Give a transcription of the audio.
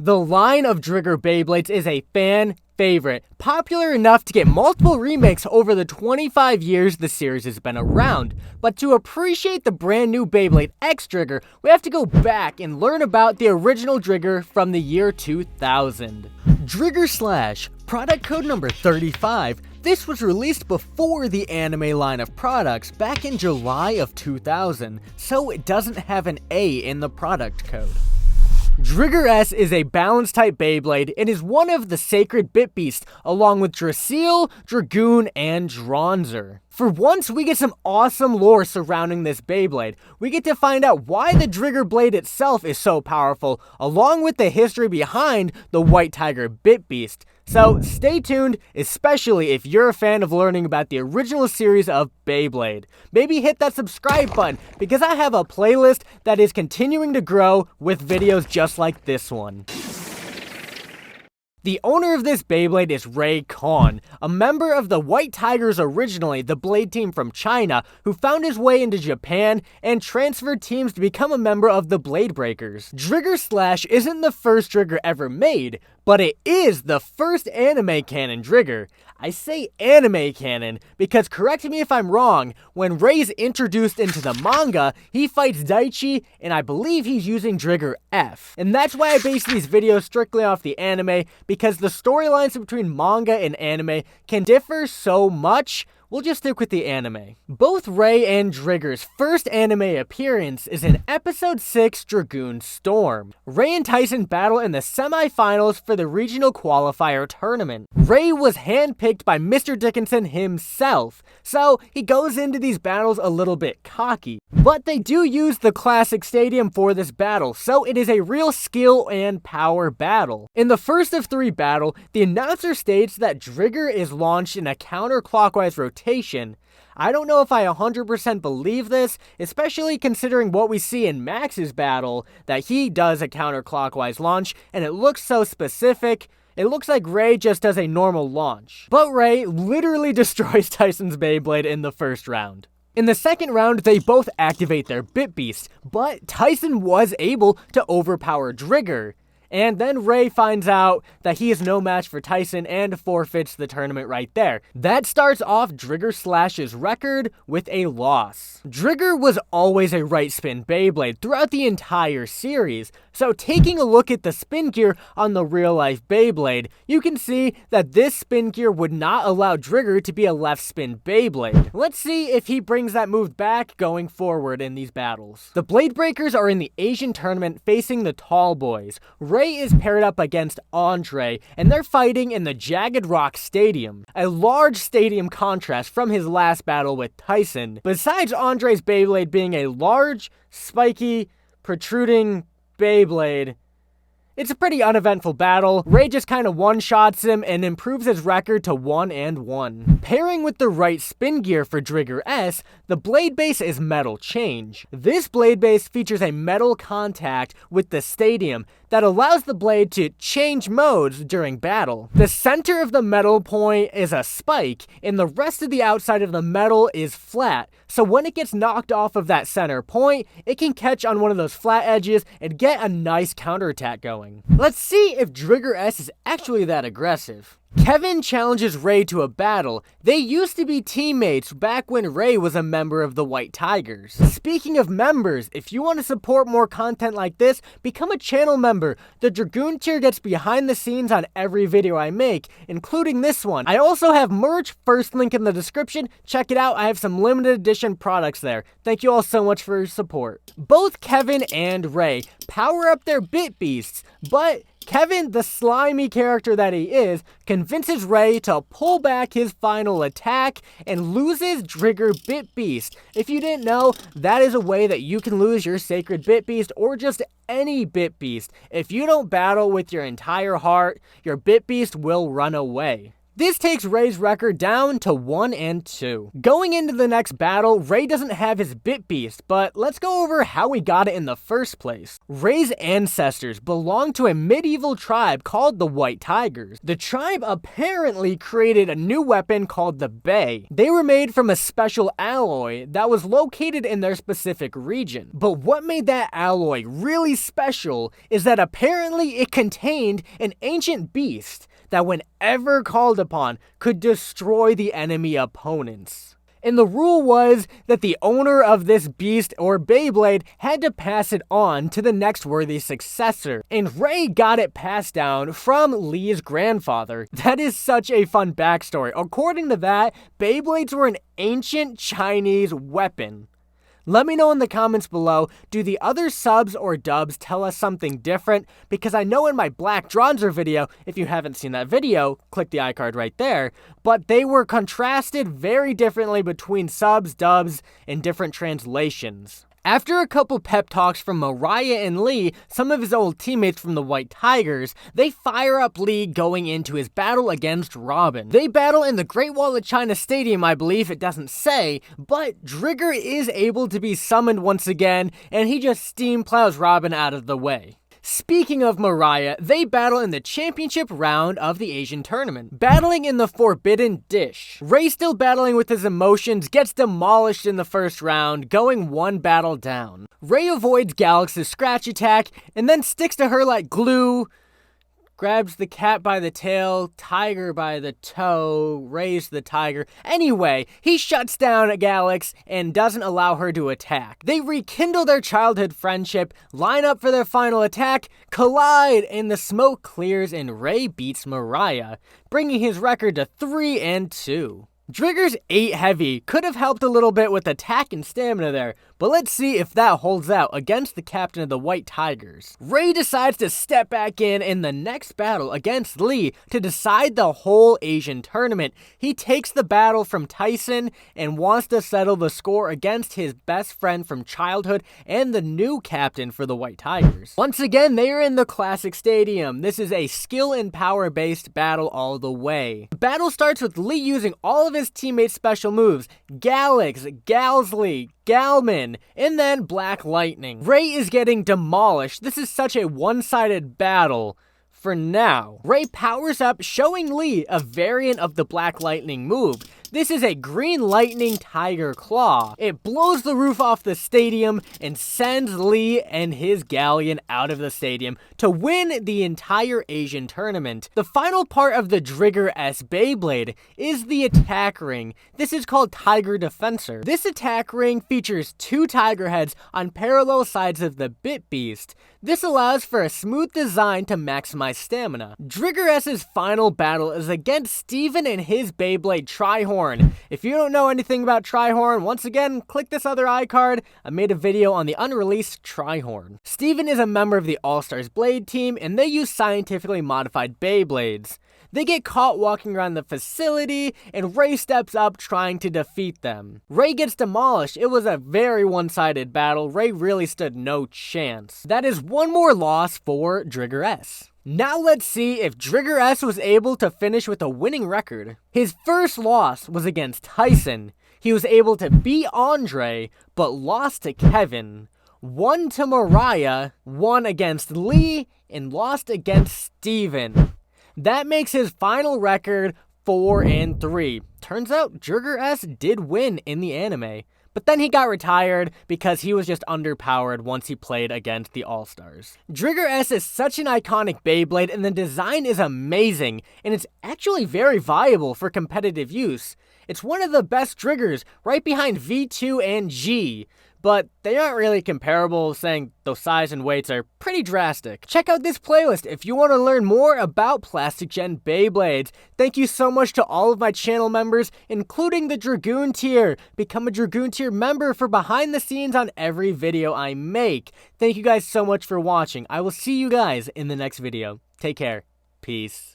The line of Driger Beyblades is a fan favorite, popular enough to get multiple remakes over the 25 years the series has been around. But to appreciate the brand new Beybladex Driger, we have to go back and learn about the original Driger from the year 2000. Driger Slash, product code number 35. This was released before the anime line of products back in July of 2000, so it doesn't have an A in the product code. Driger S is a balance type Beyblade and is one of the sacred Bit Beasts, along with Drasil, Dragoon, and Dronzer. For once, we get some awesome lore surrounding this Beyblade. We get to find out why the Driger blade itself is so powerful, along with the history behind the White Tiger Bit Beast. So stay tuned, especially if you're a fan of learning about the original series of Beyblade. Maybe hit that subscribe button, because I have a playlist that is continuing to grow with videos just like this one. The owner of this Beyblade is Ray Khan, a member of the White Tigers, originally the Blade team from China, who found his way into Japan and transferred teams to become a member of the Blade Breakers. Driger Slash isn't the first Driger ever made, but it is the first anime canon Driger. I say anime canon because, correct me if I'm wrong, when Ray's introduced into the manga, he fights Daichi, and I believe he's using Driger F. And that's why I base these videos strictly off the anime, because the storylines between manga and anime can differ so much. We'll just stick with the anime. Both Ray and Driger's first anime appearance is in episode 6, Dragoon Storm. Ray and Tyson battle in the semi-finals for the regional qualifier tournament. Ray was handpicked by Mr. Dickinson himself, so he goes into these battles a little bit cocky. But they do use the classic stadium for this battle, so it is a real skill and power battle. In the first of 3 battle, the announcer states that Driger is launched in a counterclockwise rotation. I don't know if I 100% believe this, especially considering what we see in Max's battle, that he does a counterclockwise launch, and it looks so specific. It looks like Ray just does a normal launch. But Ray literally destroys Tyson's Beyblade in the first round. In the second round, they both activate their Bit Beast, but Tyson was able to overpower Driger. And then Ray finds out that he is no match for Tyson and forfeits the tournament right there. That starts off Driger Slash's record with a loss. Driger was always a right spin Beyblade throughout the entire series, so taking a look at the spin gear on the real life Beyblade, you can see that this spin gear would not allow Driger to be a left spin Beyblade. Let's see if he brings that move back going forward in these battles. The Blade Breakers are in the Asian tournament facing the Tall Boys. Ray is paired up against Andre, and they're fighting in the Jagged Rock Stadium, a large stadium contrast from his last battle with Tyson. Besides Andre's Beyblade being a large, spiky, protruding Beyblade, it's a pretty uneventful battle. Ray just kind of one-shots him and improves his record to 1-1. Pairing with the right spin gear for Driger S, the blade base is Metal Change. This blade base features a metal contact with the stadium that allows the blade to change modes during battle. The center of the metal point is a spike, and the rest of the outside of the metal is flat, so when it gets knocked off of that center point, it can catch on one of those flat edges and get a nice counterattack going. Let's see if Driger S is actually that aggressive. Kevin challenges Ray to a battle. They used to be teammates back when Ray was a member of the White Tigers. Speaking of members, if you want to support more content like this, become a channel member. The Dragoon tier gets behind the scenes on every video I make, including this one. I also have merch, first link in the description. Check it out, I have some limited edition products there. Thank you all so much for your support. Both Kevin and Ray power up their Bit Beasts, but Kevin, the slimy character that he is, convinces Ray to pull back his final attack and loses Driger Bit Beast. If you didn't know, that is a way that you can lose your sacred Bit Beast or just any Bit Beast. If you don't battle with your entire heart, your Bit Beast will run away. This takes Ray's record down to 1-2. Going into the next battle, Ray doesn't have his Bit Beast, but let's go over how he got it in the first place. Ray's ancestors belonged to a medieval tribe called the White Tigers. The tribe apparently created a new weapon called the Bay. They were made from a special alloy that was located in their specific region. But what made that alloy really special is that apparently it contained an ancient beast that whenever called upon could destroy the enemy opponents. And the rule was that the owner of this beast or Beyblade had to pass it on to the next worthy successor. And Ray got it passed down from Lee's grandfather. That is such a fun backstory. According to that, Beyblades were an ancient Chinese weapon. Let me know in the comments below, do the other subs or dubs tell us something different? Because I know in my Black Dronzer video, if you haven't seen that video, click the iCard right there, but they were contrasted very differently between subs, dubs, and different translations. After a couple pep talks from Mariah and Lee, some of his old teammates from the White Tigers, they fire up Lee going into his battle against Robin. They battle in the Great Wall of China Stadium, I believe, it doesn't say, but Driger is able to be summoned once again, and he just steam plows Robin out of the way. Speaking of Mariah, they battle in the championship round of the Asian tournament, battling in the Forbidden Dish. Ray, still battling with his emotions, gets demolished in the first round, going one battle down. Ray avoids Galax's scratch attack, and then sticks to her like glue, grabs the cat by the tail, Tiger by the toe, Ray's the tiger. Anyway, he shuts down Galax and doesn't allow her to attack. They rekindle their childhood friendship, line up for their final attack, collide, and the smoke clears and Ray beats Mariah, bringing his record to 3-2. Driger's 8 heavy could have helped a little bit with attack and stamina there, but let's see if that holds out against the captain of the White Tigers. Ray decides to step back in the next battle against Lee to decide the whole Asian tournament. He takes the battle from Tyson and wants to settle the score against his best friend from childhood and the new captain for the White Tigers. Once again, they are in the classic stadium. This is a skill and power based battle all the way. The battle starts with Lee using all of his teammates' special moves, Galax, Galsley, Galman, and then Black Lightning. Ray is getting demolished. This is such a one-sided battle. For now, Ray powers up, showing Lee a variant of the Black Lightning move. This is a Green Lightning Tiger Claw. It blows the roof off the stadium and sends Lee and his galleon out of the stadium to win the entire Asian tournament. The final part of the Driger S Beyblade is the attack ring. This is called Tiger Defensor. This attack ring features 2 tiger heads on parallel sides of the Bit Beast. This allows for a smooth design to maximize stamina. Driger S's final battle is against Steven and his Beyblade Trihorn. If you don't know anything about Trihorn, once again, click this other iCard. I made a video on the unreleased Trihorn. Steven is a member of the All-Stars Blade team, and they use scientifically modified Beyblades. They get caught walking around the facility, and Ray steps up trying to defeat them. Ray gets demolished. It was a very one-sided battle. Ray really stood no chance. That is one more loss for Driger S. Now let's see if Driger S was able to finish with a winning record. His first loss was against Tyson. He was able to beat Andre, but lost to Kevin. Won to Mariah, won against Lee, and lost against Steven. That makes his final record 4-3. Turns out Driger S did win in the anime. But then he got retired because he was just underpowered once he played against the All-Stars. Driger S is such an iconic Beyblade, and the design is amazing, and it's actually very viable for competitive use. It's one of the best Drigers, right behind V2 and G, but they aren't really comparable, saying those size and weights are pretty drastic. Check out this playlist if you want to learn more about Plastic Gen Beyblades. Thank you so much to all of my channel members, including the Dragoon tier. Become a Dragoon tier member for behind the scenes on every video I make. Thank you guys so much for watching. I will see you guys in the next video. Take care. Peace.